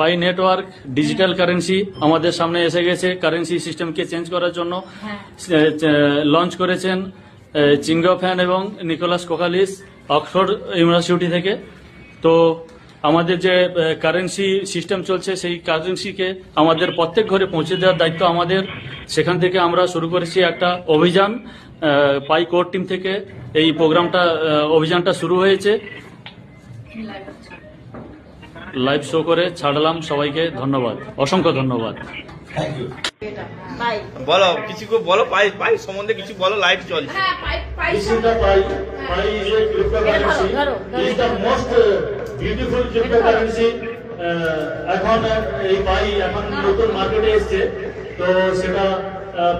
পাই network digital currency আমাদের সামনে এসে গেছে। কারেন্সি সিস্টেমকে চেঞ্জ করার জন্য লঞ্চ করেছেন চিঙ্গো ফ্যান এবং নিকোলাস কোকালিস অক্সফোর্ড ইউনিভার্সিটি থেকে। তো আমাদের যে কারেন্সি সিস্টেম চলছে সেই কারেন্সিকে আমাদের প্রত্যেক ঘরে পৌঁছে দেওয়ার দায়িত্ব আমাদের। সেখান থেকে আমরা শুরু করেছি একটা অভিযান। পাই কোর টিম থেকে এই অভিযানটা শুরু হয়েছে। লাইভ শো করে ছাড়লাম সবাইকে। ধন্যবাদ, অসংখ্য ধন্যবাদ। বলো কিছু বলো, পাই পাই সম্বন্ধে কিছু বলো, লাইভ চলছে। This is the Pi. Pi is a cryptocurrency. It is the most beautiful cryptocurrency. এখন এই পাই এখন নতুন মার্কেটে এসছে। তো সেটা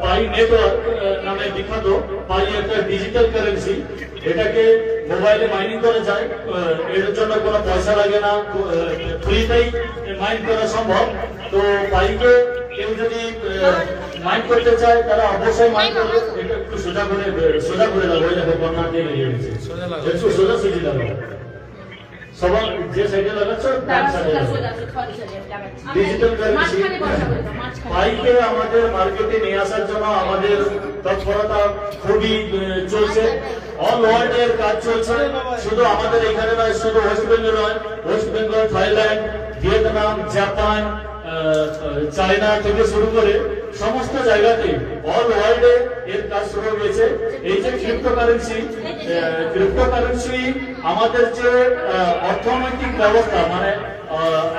পাই নেটওয়ার্ক নামে বিখ্যাত। পাই একটা ডিজিটাল কারেন্সি। এটাকে মোবাইলে মাইনিং করা যায়। এর জন্য কোনো পয়সা লাগে না, ফ্রিতেই মাইন করা সম্ভব। তো পাইকে কেউ যদি মাইন্ড করতে চায় তারা অবশ্যই মাইন্ড করবে। এটা একটু সোজা করে লাগবে। দেখো বন্যা দিয়ে লেগে গেছে, একটু সোজা সুজি লাগবে। সবার যে সাইডে লাগাচ্ছ ডিজিটাল কারেন্সি পাইকে আমাদের মার্কেটে নিয়ে আসার জন্য আমাদের তৎপরতা খুবই চলছে। অল ওয়ার্ল্ড এর কাজ চলছে, শুধু আমাদের এখানে নয়, শুধু ওয়েস্ট বেঙ্গল নয়, West Bengal, Thailand, Vietnam, Japan, China থেকে শুরু করে সমস্ত জায়গাতে অল ওয়ার্ল্ডে এর কাজ শুরু হয়েছে। এই যে ক্রিপ্টোকারেন্সি আমাদের যে অর্থনৈতিক ব্যবস্থা, মানে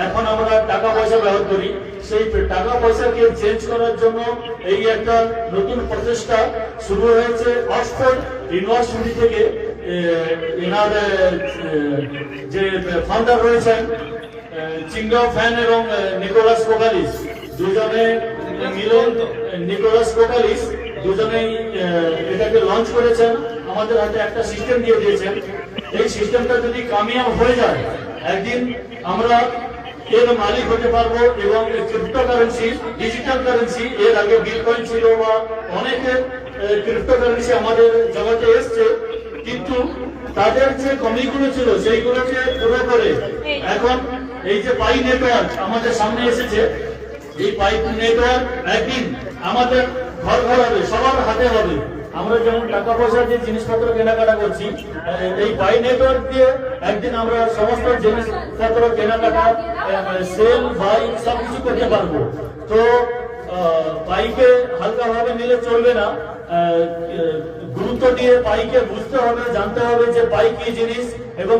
এখন আমরা টাকা পয়সা ব্যবহার করি, সেই টাকা পয়সাকে চেঞ্জ করার জন্য এই একটা নতুন প্রচেষ্টা শুরু হয়েছে অক্সফোর্ড ইউনিভার্সিটি থেকে। এনার যে ফাউন্ডার রয়েছেন চিঙ্গো ফ্যান এবং নিকোলাস কোকালিস, দুজনে মিলে নিকোলাস কোকালিস দুজনেই এটাকে লঞ্চ করেছেন। আমাদের হাতে একটা সিস্টেম দিয়ে দিয়েছেন। এই সিস্টেমটা যদি কামিয়াব হয়ে যায়, একদিন আমরা এর মালিক হতে পারবো। এবং ক্রিপ্টোকারেন্সি, ডিজিটাল কারেন্সি, এর আগে বিটকয়েন ছিল বা অনেকের ক্রিপ্টোকারেন্সি আমাদের জগতে এসছে, কিন্তু তাদের যে কমিগুলো ছিল সেইগুলোকে পুরো করে এখন এই যে পাই নেটওয়ার্ক আমাদের সামনে এসেছে। এই পাই নেটওয়ার্ক একদিন আমাদের ঘর ঘর হবে, সবার হাতে হবে। আমরা যেমন টাকা পয়সা দিয়ে জিনিসপত্র কেনাকাটা করছি, এই পাই নেটওয়ার্ক দিয়ে একদিন আমরা সমস্ত জিনিসপত্র কেনাকাটা, সেল, বাই সবকিছু করতে পারবো। তো পাইকে হালকাভাবে নিলে চলবে না, গুরুত্ব দিয়ে পাইকে বুঝতে হবে, জানতে হবে যে পাই কি জিনিস এবং